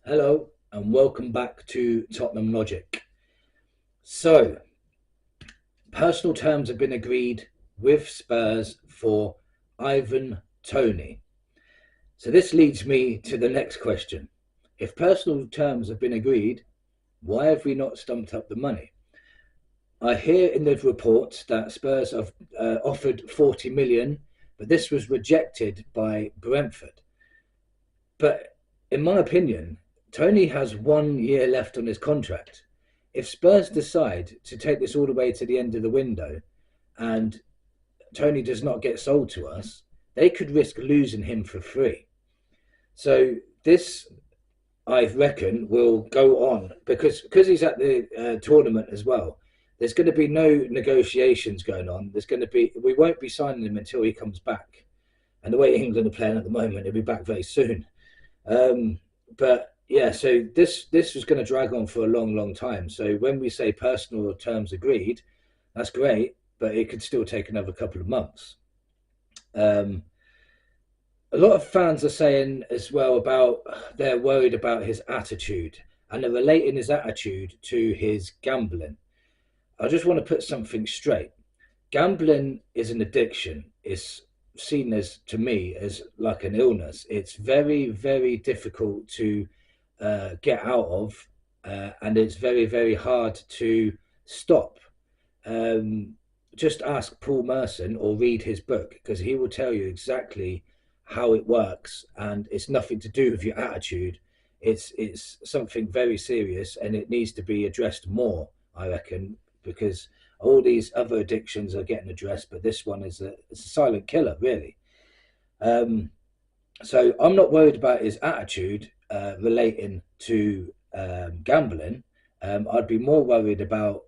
Hello and welcome back to Tottenham Logic. So, personal terms have been agreed with Spurs for Ivan Toney. So, this leads me to the next question. If personal terms have been agreed, why have we not stumped up the money? I hear in the reports that Spurs have offered 40 million, but this was rejected by Brentford. But in my opinion, Tony has 1 year left on his contract. If Spurs decide to take this all the way to the end of the window and Tony does not get sold to us, they could risk losing him for free. So this, I reckon, will go on because he's at the tournament as well. There's going to be no negotiations going on. We won't be signing him until he comes back. And the way England are playing at the moment, he'll be back very soon. But yeah, so this was going to drag on for a long time. So when we say personal terms agreed, that's great, but it could still take another couple of months. Um, a lot of fans are saying as well about they're worried about his attitude and they're relating his attitude to his gambling. I just want to put something straight. Gambling is an addiction. It's seen as, to me, as like an illness. It's very difficult to get out of, and it's very hard to stop. Um, just ask Paul Merson or read his book because he will tell you exactly how it works, and it's nothing to do with your attitude. It's something very serious, and it needs to be addressed more, I reckon, because all these other addictions are getting addressed, but this one it's a silent killer, really. Um, so I'm not worried about his attitude relating to gambling. I'd be more worried about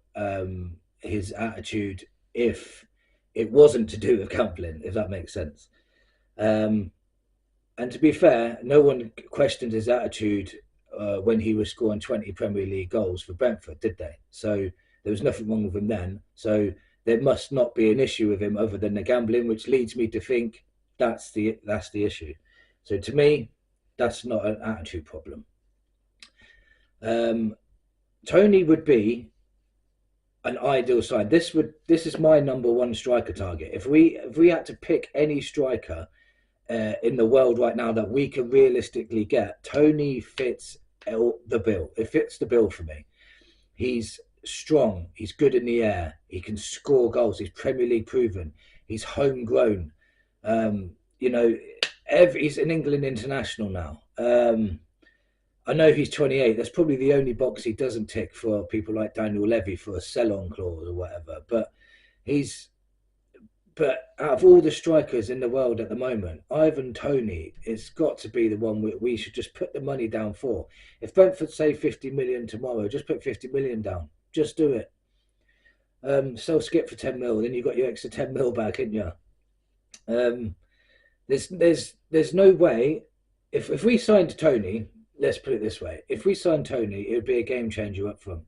his attitude if it wasn't to do with gambling, if that makes sense. Um, and to be fair, no one questioned his attitude when he was scoring 20 Premier League goals for Brentford, did they? So there was nothing wrong with him then. So there must not be an issue with him other than the gambling, which leads me to think that's the issue. So to me, that's not an attitude problem. Um, Tony would be an ideal sign. This is my number one striker target. If we had to pick any striker in the world right now that we can realistically get, Tony fits the bill. It fits the bill for me. He's strong. He's good in the air. He can score goals. He's Premier League proven. He's homegrown. Um, you know, he's an England international now. I know he's 28. That's probably the only box he doesn't tick for people like Daniel Levy for a sell-on clause or whatever. He's but out of all the strikers in the world at the moment, Ivan Toney has got to be the one we should just put the money down for. If Brentford say 50 million tomorrow, just put 50 million down. Just do it. Sell Skip for 10 mil, then you've got your extra 10 mil back, haven't you? Um, there's no way. If we signed Tony, let's put it this way: if we signed Tony, it would be a game changer up front.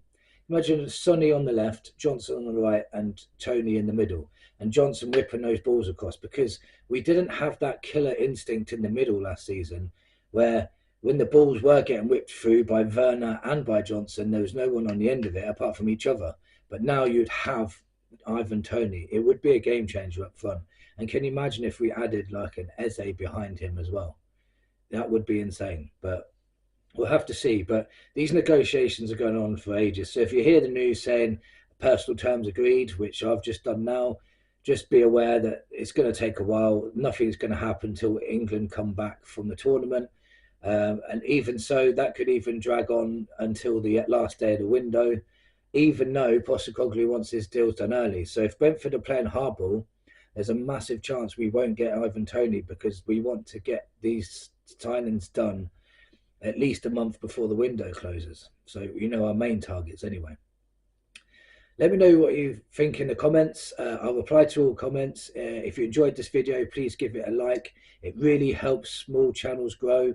Imagine Sonny on the left, Johnson on the right, and Tony in the middle, and Johnson whipping those balls across. Because we didn't have that killer instinct in the middle last season, where when the balls were getting whipped through by Werner and by Johnson, there was no one on the end of it apart from each other. But now you'd have Ivan Tony. It would be a game changer up front. And can you imagine if we added like an Eze behind him as well? That would be insane. But we'll have to see. But these negotiations are going on for ages. So if you hear the news saying personal terms agreed, which I've just done now, just be aware that it's going to take a while. Nothing's going to happen until England come back from the tournament. And even so, that could even drag on until the last day of the window, even though Postecoglou wants his deals done early. So if Brentford are playing hardball, there's a massive chance we won't get Ivan Toney because we want to get these signings done at least a month before the window closes. So our main targets anyway. Let me know what you think in the comments. I'll reply to all comments. If you enjoyed this video, please give it a like. It really helps small channels grow.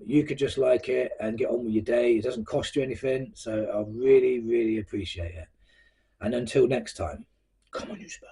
You could just like it and get on with your day. It doesn't cost you anything. So I really appreciate it. And until next time, come on, you Spurs.